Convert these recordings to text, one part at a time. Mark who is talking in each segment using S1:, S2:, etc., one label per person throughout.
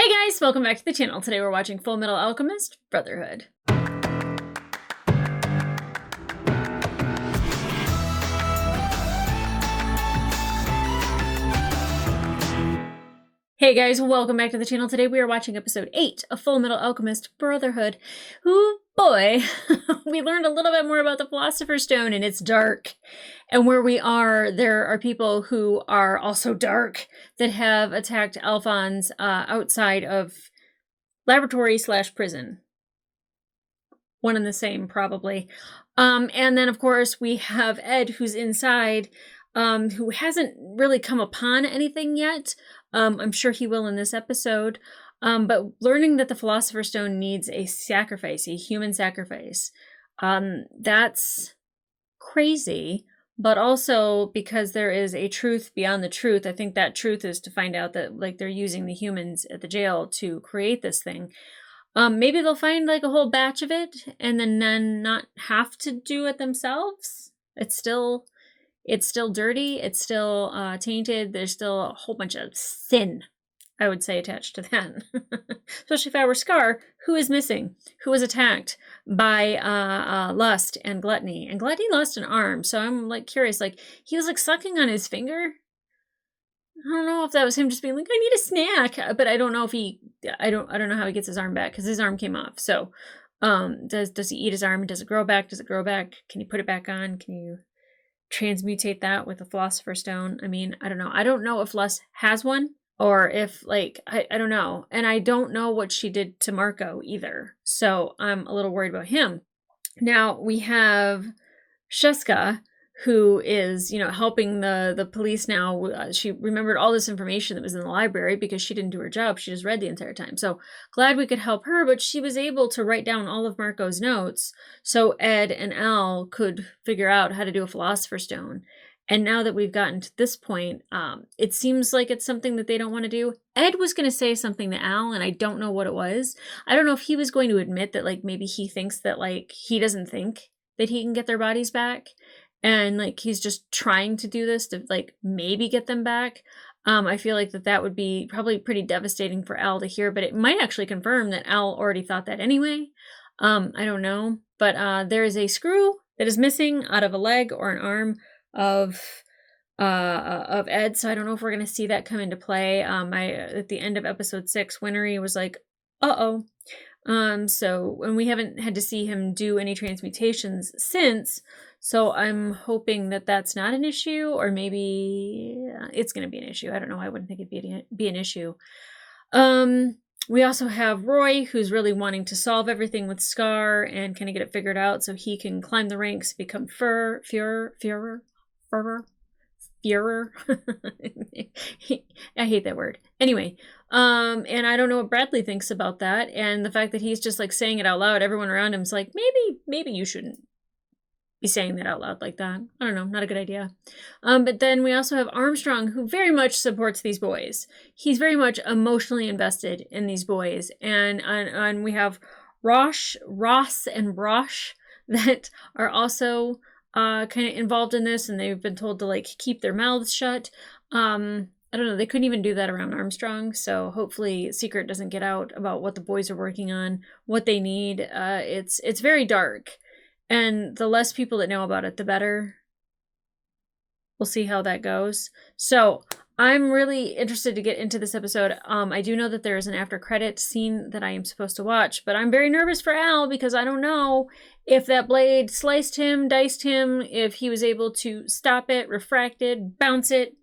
S1: Hey guys, welcome back to the channel. Today we're watching Fullmetal Alchemist, Brotherhood. Hey guys, welcome back to the channel. Today we are watching episode 8 of Fullmetal Alchemist, Brotherhood. Ooh boy, we learned a little bit more about the Philosopher's Stone, and it's dark. And where we are, there are people who are also dark that have attacked Alphonse outside of laboratory / prison. One and the same, probably. And then, of course, we have Ed, who's inside, who hasn't really come upon anything yet. I'm sure he will in this episode. But learning that the Philosopher's Stone needs a sacrifice, a human sacrifice, that's crazy. But also because there is a truth beyond the truth. I think that truth is to find out that they're using the humans at the jail to create this thing. Maybe they'll find a whole batch of it and then not have to do it themselves. It's still dirty. It's still tainted. There's still a whole bunch of sin, I would say, attached to that. Especially if I were Scar, who is missing, who was attacked by lust and gluttony. And gluttony lost an arm, so I'm curious. He was sucking on his finger. I don't know if that was him just being I need a snack, but I don't know if I don't know how he gets his arm back because his arm came off. So, does he eat his arm? Does it grow back? Does it grow back? Can you put it back on? Can you transmutate that with the Philosopher's Stone? I mean, I don't know. I don't know if Lust has one or if I don't know. And I don't know what she did to Marco either. So I'm a little worried about him. Now we have Sheska, who is, helping the police now. She remembered all this information that was in the library because she didn't do her job. She just read the entire time. So glad we could help her, but she was able to write down all of Marco's notes so Ed and Al could figure out how to do a Philosopher's Stone. And now that we've gotten to this point, it seems like it's something that they don't want to do. Ed was going to say something to Al, and I don't know what it was. I don't know if he was going to admit that maybe he thinks that he doesn't think that he can get their bodies back. And he's just trying to do this to maybe get them back. I feel like that would be probably pretty devastating for Al to hear, but it might actually confirm that Al already thought that anyway. I don't know. But there is a screw that is missing out of a leg or an arm of Ed. So I don't know if we're going to see that come into play. At the end of episode 6, Winry was uh-oh. And we haven't had to see him do any transmutations since. So I'm hoping that that's not an issue, or maybe it's going to be an issue. I don't know. I wouldn't think it'd be an issue. We also have Roy, who's really wanting to solve everything with Scar and kind of get it figured out so he can climb the ranks, become Führer. I hate that word. Anyway, and I don't know what Bradley thinks about that, and the fact that he's just saying it out loud. Everyone around him's maybe you shouldn't be saying that out loud like that. I don't know, not a good idea. But then we also have Armstrong, who very much supports these boys. He's very much emotionally invested in these boys, and we have Ross and Brosh that are also kind of involved in this, and they've been told to keep their mouths shut. I don't know, they couldn't even do that around Armstrong, so hopefully secret doesn't get out about what the boys are working on, what they need. It's very dark, and the less people that know about it, the better. We'll see how that goes. So I'm really interested to get into this episode. I do know that there is an after credit scene that I am supposed to watch, but I'm very nervous for Al because I don't know if that blade sliced him, diced him, if he was able to stop it, refract it, bounce it,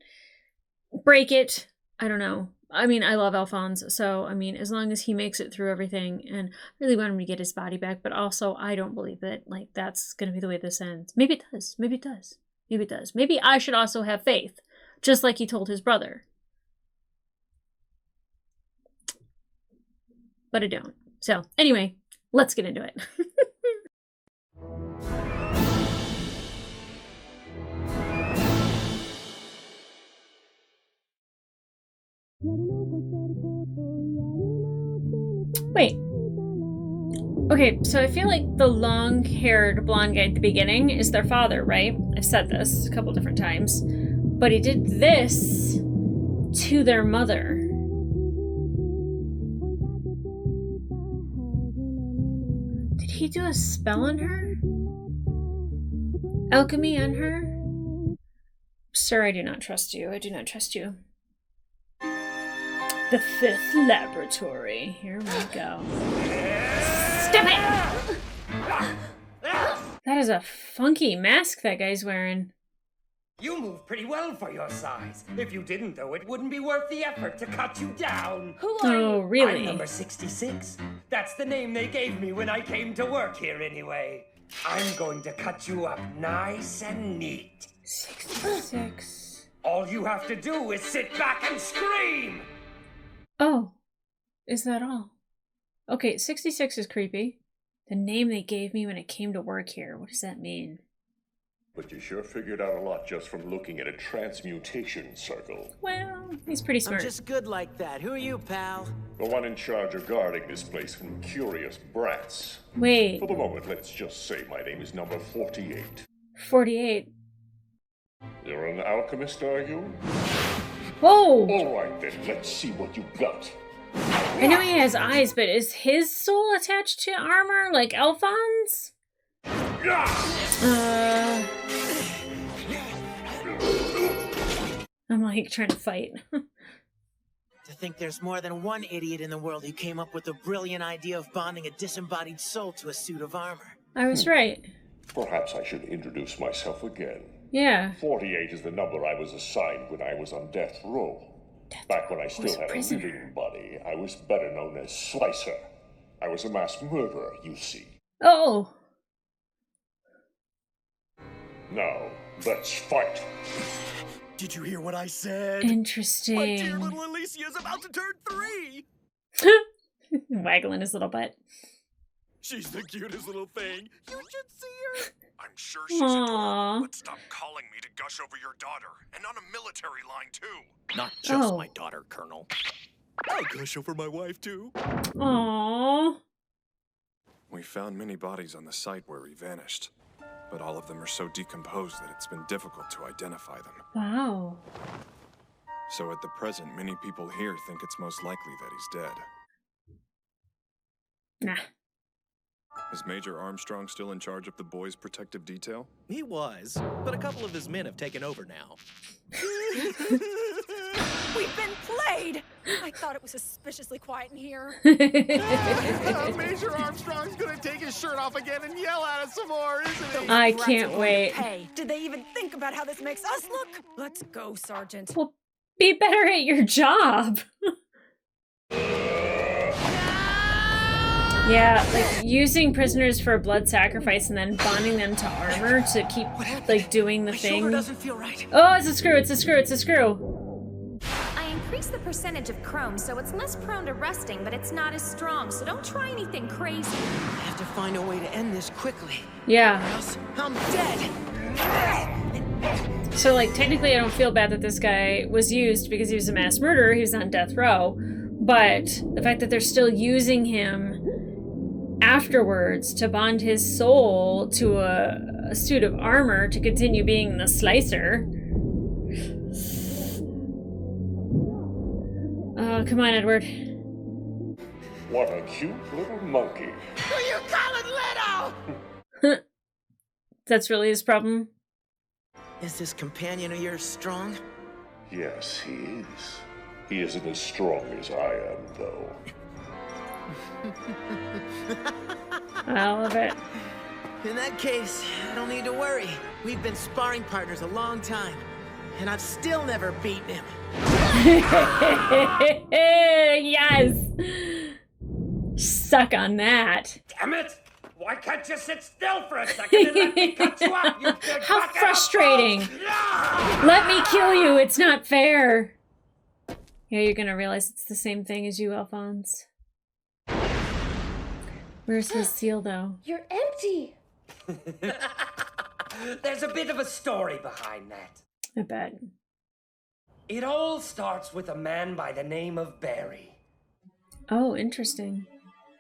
S1: break it. I don't know. I mean, I love Alphonse, so as long as he makes it through everything, and I really want him to get his body back, but also I don't believe that that's going to be the way this ends. Maybe it does. Maybe it does. Maybe it does. Maybe I should also have faith, just like he told his brother. But I don't. So, anyway, let's get into it. Wait. Okay, so I feel like the long-haired blonde guy at the beginning is their father, right? I've said this a couple different times. But he did this to their mother. he do a spell on her? Alchemy on her? Sir, I do not trust you. I do not trust you. The 5th laboratory. Here we go. Step it! That is a funky mask that guy's wearing.
S2: You move pretty well for your size. If you didn't, though, it wouldn't be worth the effort to cut you down.
S1: Who are you? Oh, really?
S2: I'm number 66. That's the name they gave me when I came to work here anyway. I'm going to cut you up nice and neat.
S1: 66.
S2: All you have to do is sit back and scream!
S1: Oh, is that all? Okay, 66 is creepy. The name they gave me when I came to work here. What does that mean?
S3: But you sure figured out a lot just from looking at a transmutation circle.
S1: Well, he's pretty smart.
S4: I'm just good like that. Who are you, pal?
S3: The one in charge of guarding this place from curious brats.
S1: Wait.
S3: For the moment, let's just say my name is number 48.
S1: 48.
S3: You're an alchemist, are you?
S1: Whoa!
S3: All right then, let's see what you got.
S1: I know he has eyes, but is his soul attached to armor like Alphonse? I'm like trying to fight.
S4: To think there's more than one idiot in the world who came up with the brilliant idea of bonding a disembodied soul to a suit of armor.
S1: I was right.
S3: Perhaps I should introduce myself again.
S1: Yeah.
S3: 48 is the number I was assigned when I was on death row. Back when I still had a living body, I was better known as Slicer. I was a mass murderer, you see.
S1: Oh.
S3: Now, let's fight.
S5: Did you hear what I said?
S1: Interesting.
S5: My dear little Alicia's about to turn 3!
S1: Waggling his little butt.
S5: She's the cutest little thing. You should see her.
S6: I'm sure she's adorable, but stop calling me to gush over your daughter. And on a military line, too.
S5: Not just my daughter, Colonel. I'll gush over my wife, too.
S1: Aww.
S6: We found many bodies on the site where he vanished. But all of them are so decomposed that it's been difficult to identify them.
S1: Wow.
S6: So at the present, many people here think it's most likely that he's dead.
S1: Nah.
S6: Is Major Armstrong still in charge of the boys' protective detail?
S5: He was, but a couple of his men have taken over now.
S7: We've been played! I thought it was suspiciously quiet in here.
S5: Major Armstrong's gonna take his shirt off again and yell at us some more, isn't he?
S1: I can't wait.
S7: Hey, did they even think about how this makes us look? Let's go, Sergeant.
S1: Well, be better at your job. Yeah, like using prisoners for blood sacrifice and then bonding them to armor to keep like doing the thing.
S4: Shoulder doesn't feel right.
S1: Oh, it's a screw, it's a screw, it's a screw.
S8: I increased the percentage of chrome so it's less prone to rusting, but it's not as strong, so don't try anything crazy.
S4: I have to find a way to end this quickly.
S1: Yeah.
S4: Or else I'm dead.
S1: So like technically I don't feel bad that this guy was used because he was a mass murderer, he was on death row. But the fact that they're still using him afterwards to bond his soul to a suit of armor to continue being the Slicer. Oh, come on, Edward.
S3: What a cute little monkey.
S4: Who you calling little?
S1: That's really his problem.
S4: Is this companion of yours strong?
S3: Yes, he is. He isn't as strong as I am, though.
S1: I love it.
S4: In that case, I don't need to worry. We've been sparring partners a long time, and I've still never beaten him.
S1: Yes! Suck on that.
S2: Damn it! Why can't you sit still for a second and let me cut you up, you big
S1: How
S2: bucket of
S1: frustrating.
S2: balls? Yeah!
S1: Let me kill you, it's not fair. Yeah, you're gonna realize it's the same thing as you, Alphonse. Where's his seal, though?
S8: You're empty.
S2: There's a bit of a story behind that.
S1: I bet.
S2: It all starts with a man by the name of Barry.
S1: Oh, interesting.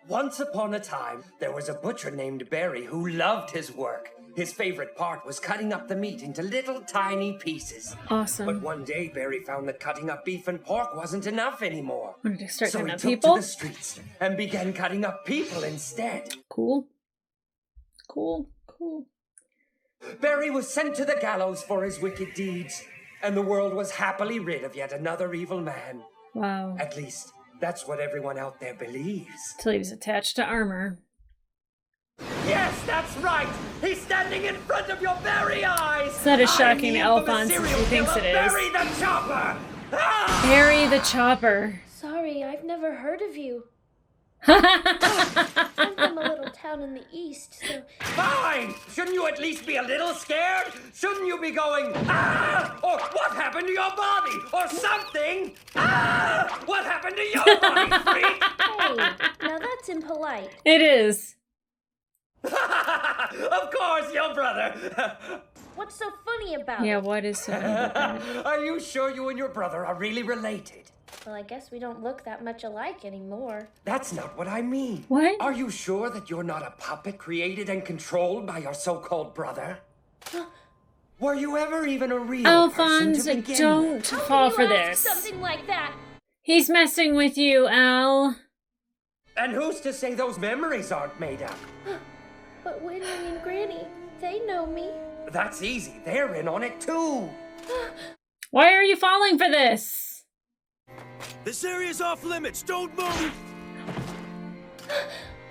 S2: Once upon a time, there was a butcher named Barry who loved his work. His favorite part was cutting up the meat into little tiny pieces.
S1: Awesome.
S2: But one day, Barry found that cutting up beef and pork wasn't enough anymore.
S1: Wanted to start
S2: So
S1: cutting
S2: he
S1: up
S2: took
S1: people?
S2: to the streets and began cutting up people instead.
S1: Cool. Cool, cool.
S2: Barry was sent to the gallows for his wicked deeds, and the world was happily rid of yet another evil man.
S1: Wow.
S2: At least, that's what everyone out there believes.
S1: Till he was attached to armor.
S2: Yes, that's right! He's standing in front of your very eyes!
S1: It's not as shocking to
S2: I'm the
S1: Alphonse
S2: infamous
S1: as he
S2: serial
S1: thinks it
S2: killer,
S1: is.
S2: Barry the Chopper! Ah!
S1: Barry the Chopper.
S9: Sorry, I've never heard of you. I'm from a little town in the east, so...
S2: Fine! Shouldn't you at least be a little scared? Shouldn't you be going, ah! Or what happened to your body? Or something? Ah! What happened to your body, freak?
S9: Hey, now that's impolite.
S1: It is.
S2: Of course, your brother.
S9: What's so funny about
S1: Yeah,
S9: it?
S1: what is so funny about that?
S2: Are you sure you and your brother are really related?
S9: Well, I guess we don't look that much alike anymore.
S2: That's not what I mean.
S1: What?
S2: Are you sure that you're not a puppet created and controlled by your so-called brother? Were you ever even a real
S1: Alphonse,
S2: person to begin
S1: don't
S2: with?
S1: fall for
S9: How can you ask
S1: this.
S9: something like that?
S1: He's messing with you, Al.
S2: And who's to say those memories aren't made up?
S9: But Winnie and Granny, they know me.
S2: That's easy. They're in on it too.
S1: Why are you falling for this?
S5: This area's off limits. Don't move.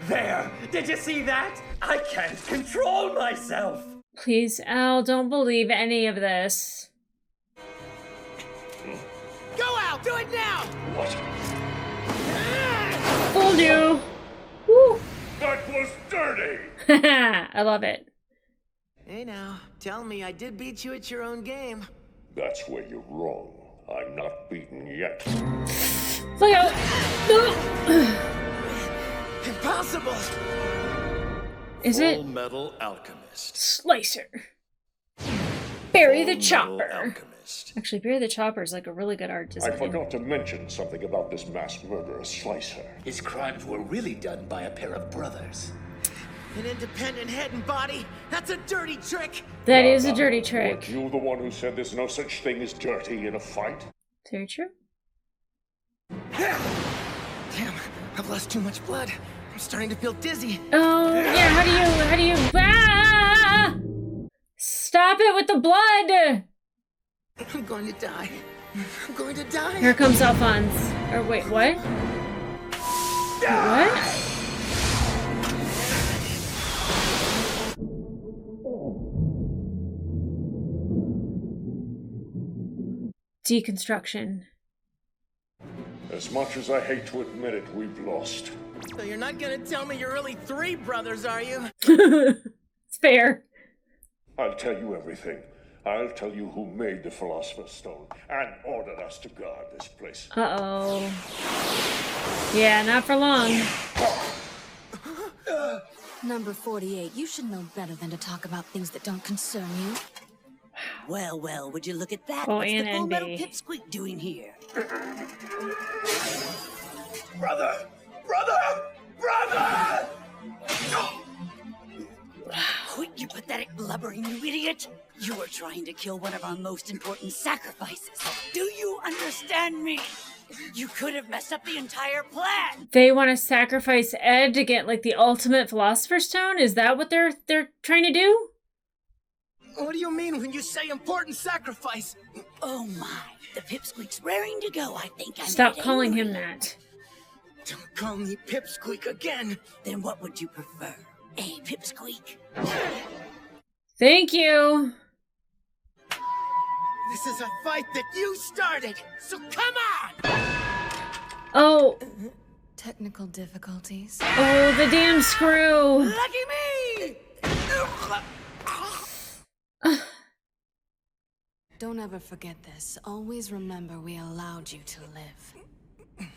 S2: There. Did you see that? I can't control myself.
S1: Please, Al, don't believe any of this.
S4: Go out! Do it now!
S3: What?
S1: Fooled you. Woo.
S3: That was dirty!
S1: I love it.
S4: Hey now, tell me I did beat you at your own game.
S3: That's where you're wrong. I'm not beaten yet.
S1: Look out. No.
S4: Impossible!
S1: Is it
S5: Fullmetal Alchemist.
S1: Slicer? Barry the Chopper.
S5: Alchemist.
S1: Actually, Barry the Chopper is like a really good art
S3: I
S1: design.
S3: forgot to mention something about this mass murderer Slicer.
S10: His crimes were really done by a pair of brothers.
S4: An independent head and body? That's a dirty trick!
S1: That is a dirty
S3: Weren't
S1: trick.
S3: you the one who said there's no such thing as dirty in a fight?
S1: Very true.
S4: Damn, I've lost too much blood. I'm starting to feel dizzy.
S1: Oh, yeah, how do you, ah! Stop it with the blood!
S4: I'm going to die. I'm going to die.
S1: Here comes Alphonse. Or wait, what? Wait, what? Deconstruction.
S3: As much as I hate to admit it, we've lost.
S4: So you're not gonna tell me you're really 3 brothers, are you?
S1: It's fair.
S3: I'll tell you everything. I'll tell you who made the Philosopher's Stone and ordered us to guard this place.
S1: Uh-oh. Yeah, not for long.
S11: Number 48, you should know better than to talk about things that don't concern you.
S10: Well, well, would you look at that?
S1: Oh,
S10: What's the
S1: and
S10: Fullmetal
S1: NB.
S10: Pipsqueak doing here?
S2: Brother! Brother! Brother!
S10: Quit, you pathetic blubbering, you idiot! You were trying to kill one of our most important sacrifices. Do you understand me? You could have messed up the entire plan.
S1: They want to sacrifice Ed to get like the ultimate Philosopher's Stone? Is that what they're trying to do?
S4: What do you mean when you say important sacrifice?
S10: Oh my, the Pipsqueak's raring to go, I think.
S1: Stop calling him that.
S4: Don't call me Pipsqueak again.
S10: Then what would you prefer? A Pipsqueak?
S1: Thank you.
S4: This is a fight that you started, so come on!
S1: Oh,
S11: Technical difficulties.
S1: oh, the damn screw.
S10: Lucky me!
S11: Don't ever forget this. Always remember we allowed you to live.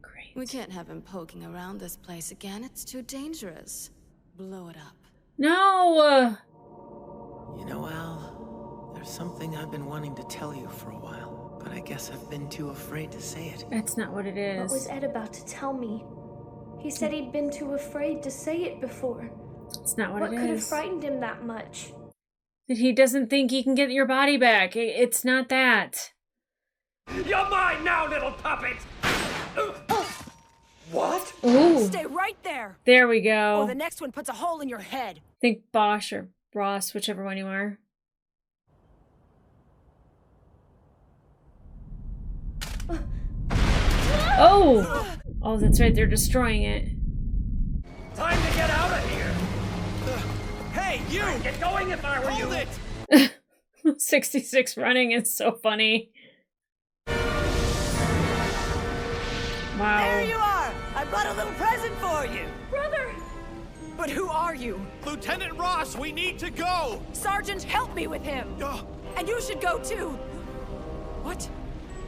S1: Great.
S11: We can't have him poking around this place again. It's too dangerous. Blow it up.
S1: No.
S4: You know, Al, there's something I've been wanting to tell you for a while, but I guess I've been too afraid to say it.
S1: That's not what it
S9: What was
S1: is.
S9: Ed about to tell me? He said he'd been too afraid to say it before.
S1: It's not what
S9: What
S1: it
S9: could have
S1: is.
S9: frightened him that much?
S1: That he doesn't think he can get your body back. It's not that.
S2: You're mine now, little puppet! What?
S1: Ooh.
S7: Stay right right there.
S1: There we go.
S7: Oh, the next one puts a hole in your head.
S1: Think Bosch or Ross, whichever one you are. Oh! Oh, that's right, they're destroying it.
S2: Time to get out of here.
S5: Hey, you!
S2: I'd get going if I were you.
S5: Hold it!
S1: 66 running is so funny. Wow.
S7: There you are. I brought a little present for you.
S9: Brother!
S7: But who are you?
S5: Lieutenant Ross, we need to go!
S7: Sergeant, help me with him. And you should go too. What?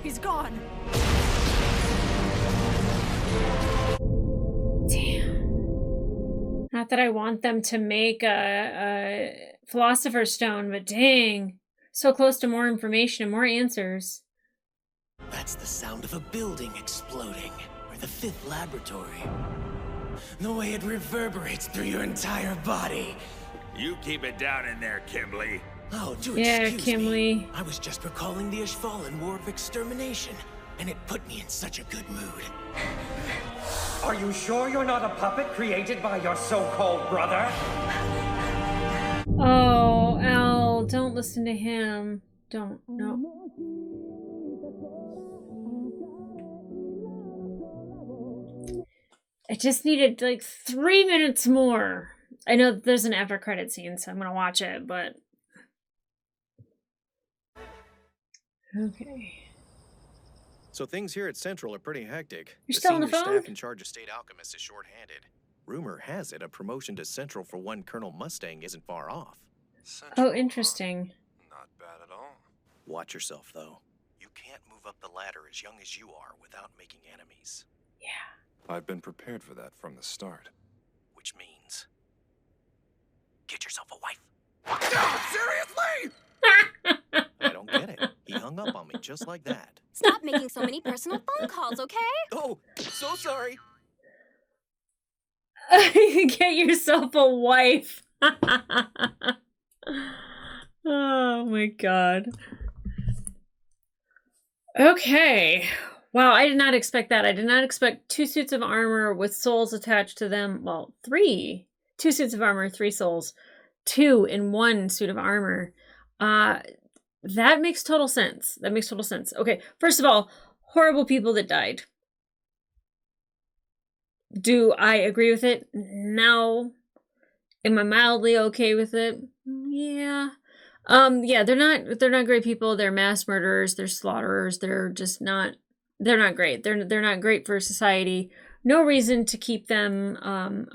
S7: He's gone.
S1: Damn. Not that I want them to make a Philosopher's Stone, but dang. So close to more information and more answers.
S4: That's the sound of a building exploding, or the 5th laboratory. The way it reverberates through your entire body.
S12: You keep it down in there, Kimberly.
S4: Oh, do
S1: Yeah,
S4: excuse
S1: Kimberly.
S4: me. I was just recalling the Ishvalan War of Extermination, and it put me in such a good mood.
S2: Are you sure you're not a puppet created by your so-called brother?
S1: Oh, Al, don't listen to him. Don't, no. I just needed like 3 minutes more. I know there's an after credit scene, so I'm gonna watch it, but okay.
S13: So things here at Central are pretty hectic.
S1: You're still on the phone?
S13: Staff in charge of State Alchemist is short-handed. Rumor has it a promotion to Central for one Colonel Mustang isn't far off.
S1: Oh, interesting.
S6: Not bad at all.
S13: Watch yourself, though. You can't move up the ladder as young as you are without making enemies.
S1: Yeah.
S6: I've been prepared for that from the start.
S13: Which means... get yourself a wife.
S5: Seriously?
S13: I don't get it. He hung up on me just like that.
S8: Stop making so many personal phone calls, okay?
S5: Oh, so sorry.
S1: Get yourself a wife. Oh my god. Okay. Wow, I did not expect that. I did not expect 2 suits of armor with souls attached to them. Well, 3. 2 suits of armor, 3 souls. 2 in 1 suit of armor. That makes total sense. That makes total sense. Okay, first of all, horrible people that died. Do I agree with it? No. Am I mildly okay with it? Yeah. Yeah, they're not great people. They're mass murderers, they're slaughterers, they're not great. They're not great for society. No reason to keep them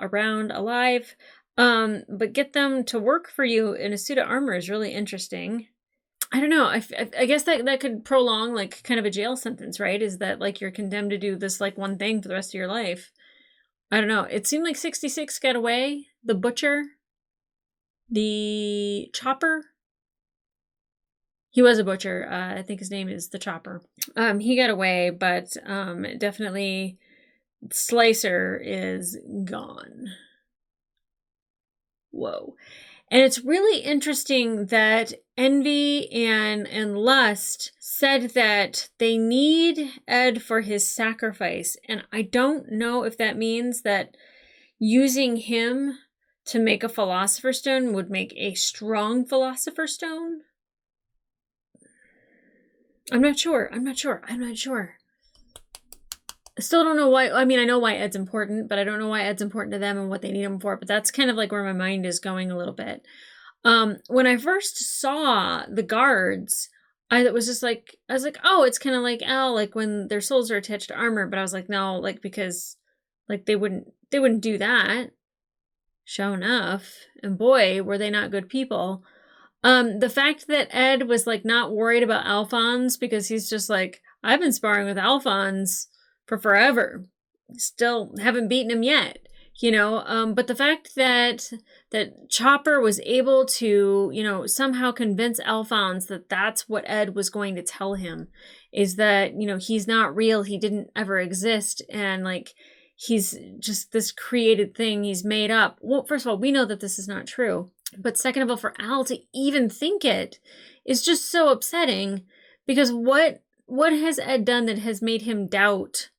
S1: around alive. But get them to work for you in a suit of armor is really interesting. I don't know. I guess that could prolong like kind of a jail sentence, right? Is that like you're condemned to do this like one thing for the rest of your life? I don't know. It seemed like 66 got away. The butcher, the chopper. He was a butcher. I think his name is the Chopper. He got away, but definitely Slicer is gone. Whoa. And it's really interesting that Envy and Lust said that they need Ed for his sacrifice. And I don't know if that means that using him to make a Philosopher's Stone would make a strong Philosopher's Stone. I'm not sure. I still don't know why. I mean, I know why Ed's important, but I don't know why Ed's important to them and what they need him for. But that's kind of like where my mind is going a little bit. When I first saw the guards, I was like, oh, it's kind of like Al, like when their souls are attached to armor. But I was like, no, like because like they wouldn't do that. Sure enough, and boy, were they not good people. The fact that Ed was like not worried about Alphonse because he's just like, I've been sparring with Alphonse for forever. Still haven't beaten him yet, you know? But the fact that Chopper was able to, you know, somehow convince Alphonse that that's what Ed was going to tell him is that, you know, he's not real. He didn't ever exist. And like, he's just this created thing he's made up. Well, first of all, we know that this is not true. But second of all, for Al to even think it is just so upsetting because what has Ed done that has made him doubt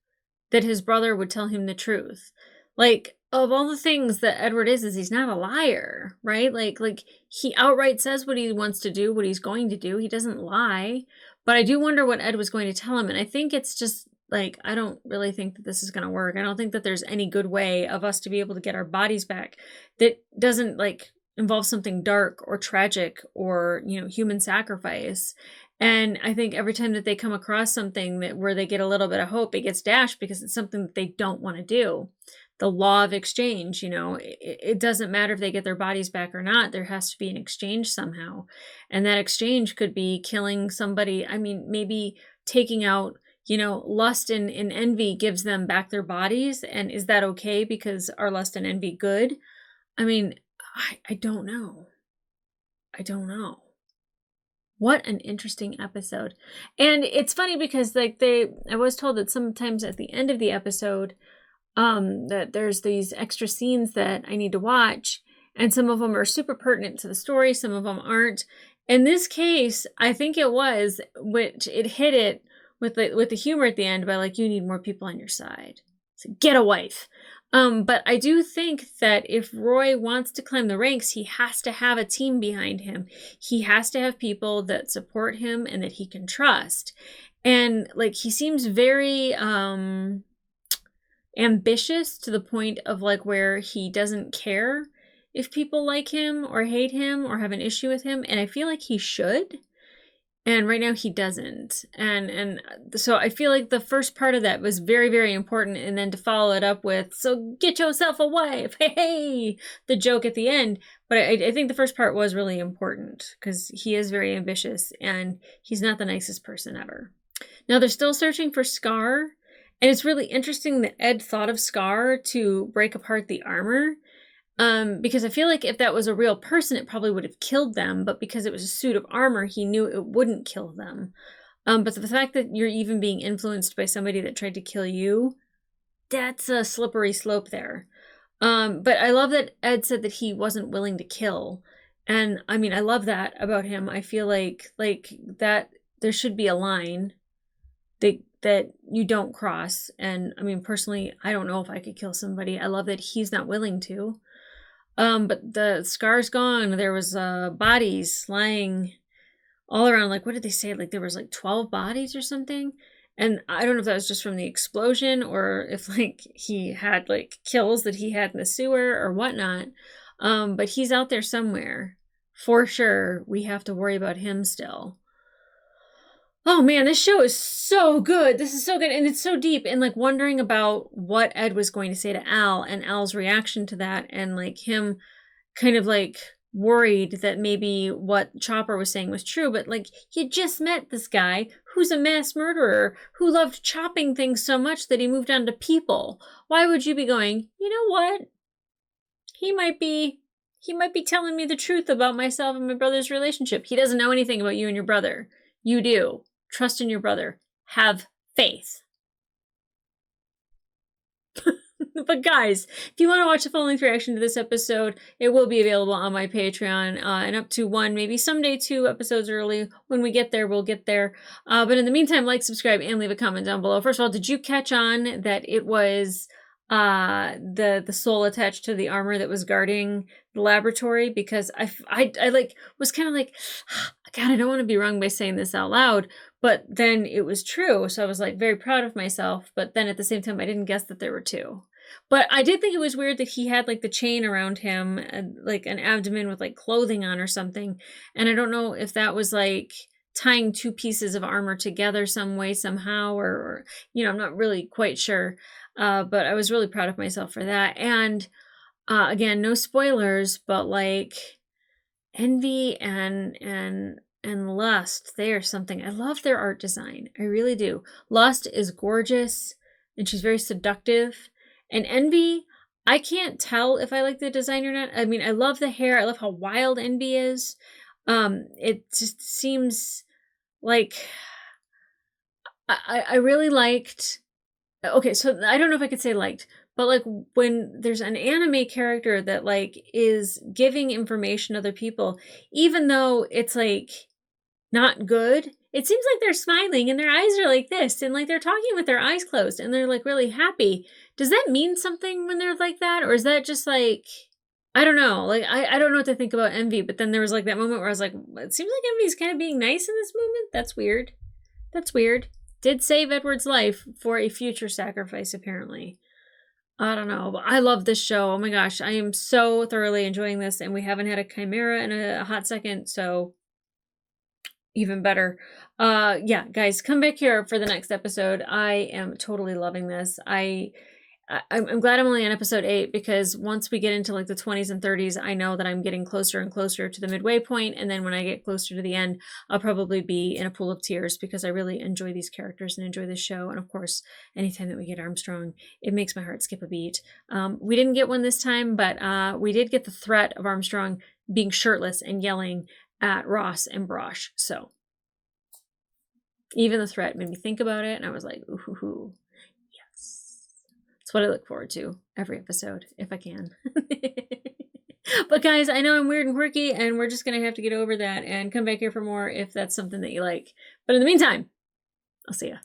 S1: that his brother would tell him the truth? Like, of all the things that Edward is he's not a liar, right? Like he outright says what he wants to do, what he's going to do. He doesn't lie. But I do wonder what Ed was going to tell him. And I think it's just like, I don't really think that this is going to work. I don't think that there's any good way of us to be able to get our bodies back that doesn't like involve something dark or tragic or, you know, human sacrifice. And I think every time that they come across something that where they get a little bit of hope, it gets dashed because it's something that they don't want to do. The law of exchange, you know, it doesn't matter if they get their bodies back or not. There has to be an exchange somehow. And that exchange could be killing somebody. I mean, maybe taking out, you know, lust and envy gives them back their bodies. And is that okay because are lust and envy good? I mean, I don't know. I don't know. What an interesting episode. And it's funny because like I was told that sometimes at the end of the episode, that there's these extra scenes that I need to watch, and some of them are super pertinent to the story, some of them aren't. In this case, I think it was, which it hit it with the humor at the end by like, you need more people on your side. So get a wife. But I do think that if Roy wants to climb the ranks, he has to have a team behind him. He has to have people that support him and that he can trust. And like, he seems very, ambitious to the point of like where he doesn't care if people like him or hate him or have an issue with him, and I feel like he should, and right now he doesn't. And so I feel like the first part of that was very, very important, and then to follow it up with, so get yourself a wife, hey, the joke at the end. But I think the first part was really important because he is very ambitious and he's not the nicest person ever. Now they're still searching for Scar. And it's really interesting that Ed thought of Scar to break apart the armor, because I feel like if that was a real person, it probably would have killed them. But because it was a suit of armor, he knew it wouldn't kill them. But the fact that you're even being influenced by somebody that tried to kill you, that's a slippery slope there. But I love that Ed said that he wasn't willing to kill. And I mean, I love that about him. I feel like that there should be a line that you don't cross. And I mean, personally, I don't know if I could kill somebody. I love that he's not willing to. But the Scar's gone. There was bodies lying all around. Like, what did they say? Like there was like 12 bodies or something. And I don't know if that was just from the explosion or if like he had like kills that he had in the sewer or whatnot. But he's out there somewhere. For sure, we have to worry about him still. Oh man, this show is so good. This is so good. And it's so deep. And like wondering about what Ed was going to say to Al and Al's reaction to that. And like him kind of like worried that maybe what Chopper was saying was true. But like you just met this guy who's a mass murderer who loved chopping things so much that he moved on to people. Why would you be going, you know what? He might be telling me the truth about myself and my brother's relationship. He doesn't know anything about you and your brother. You do. Trust in your brother. Have faith. But guys, if you want to watch the full-length reaction to this episode, it will be available on my Patreon, and up to one, maybe someday 2 episodes early. When we get there, we'll get there. But in the meantime, like, subscribe, and leave a comment down below. First of all, did you catch on that it was the soul attached to the armor that was guarding the laboratory? Because I like was kind of like, God, I don't want to be wrong by saying this out loud, but then it was true. So I was like very proud of myself, but then at the same time I didn't guess that there were 2. But I did think it was weird that he had like the chain around him, like an abdomen with like clothing on or something. And I don't know if that was like tying 2 pieces of armor together some way, somehow, or you know, I'm not really quite sure. But I was really proud of myself for that. And again, no spoilers, but like envy and lust, they are something. I love their art design. I really do. Lust is gorgeous and she's very seductive. And envy, I can't tell if I like the design or not. I mean, I love the hair. I love how wild envy is. It just seems like I really liked. Okay, so I don't know if I could say liked, but like when there's an anime character that like is giving information to other people, even though it's like not good. It seems like they're smiling and their eyes are like this and like they're talking with their eyes closed and they're like really happy. Does that mean something when they're like that? Or is that just like, I don't know. Like, I don't know what to think about Envy, but then there was like that moment where I was like, it seems like Envy's kind of being nice in this moment. That's weird. That's weird. Did save Edward's life for a future sacrifice, apparently. I don't know, but I love this show. Oh my gosh, I am so thoroughly enjoying this, and we haven't had a chimera in a hot second, so even better. Yeah, guys, come back here for the next episode. I am totally loving this. I'm glad I'm only on episode 8 because once we get into like the 20s and 30s, I know that I'm getting closer and closer to the midway point, and then when I get closer to the end, I'll probably be in a pool of tears because I really enjoy these characters and enjoy this show. And of course, anytime that we get Armstrong, it makes my heart skip a beat. We didn't get one this time, but we did get the threat of Armstrong being shirtless and yelling at Ross and Brosh. So even the threat made me think about it, and I was like, ooh. It's what I look forward to every episode, if I can. But guys, I know I'm weird and quirky, and we're just going to have to get over that and come back here for more if that's something that you like. But in the meantime, I'll see ya.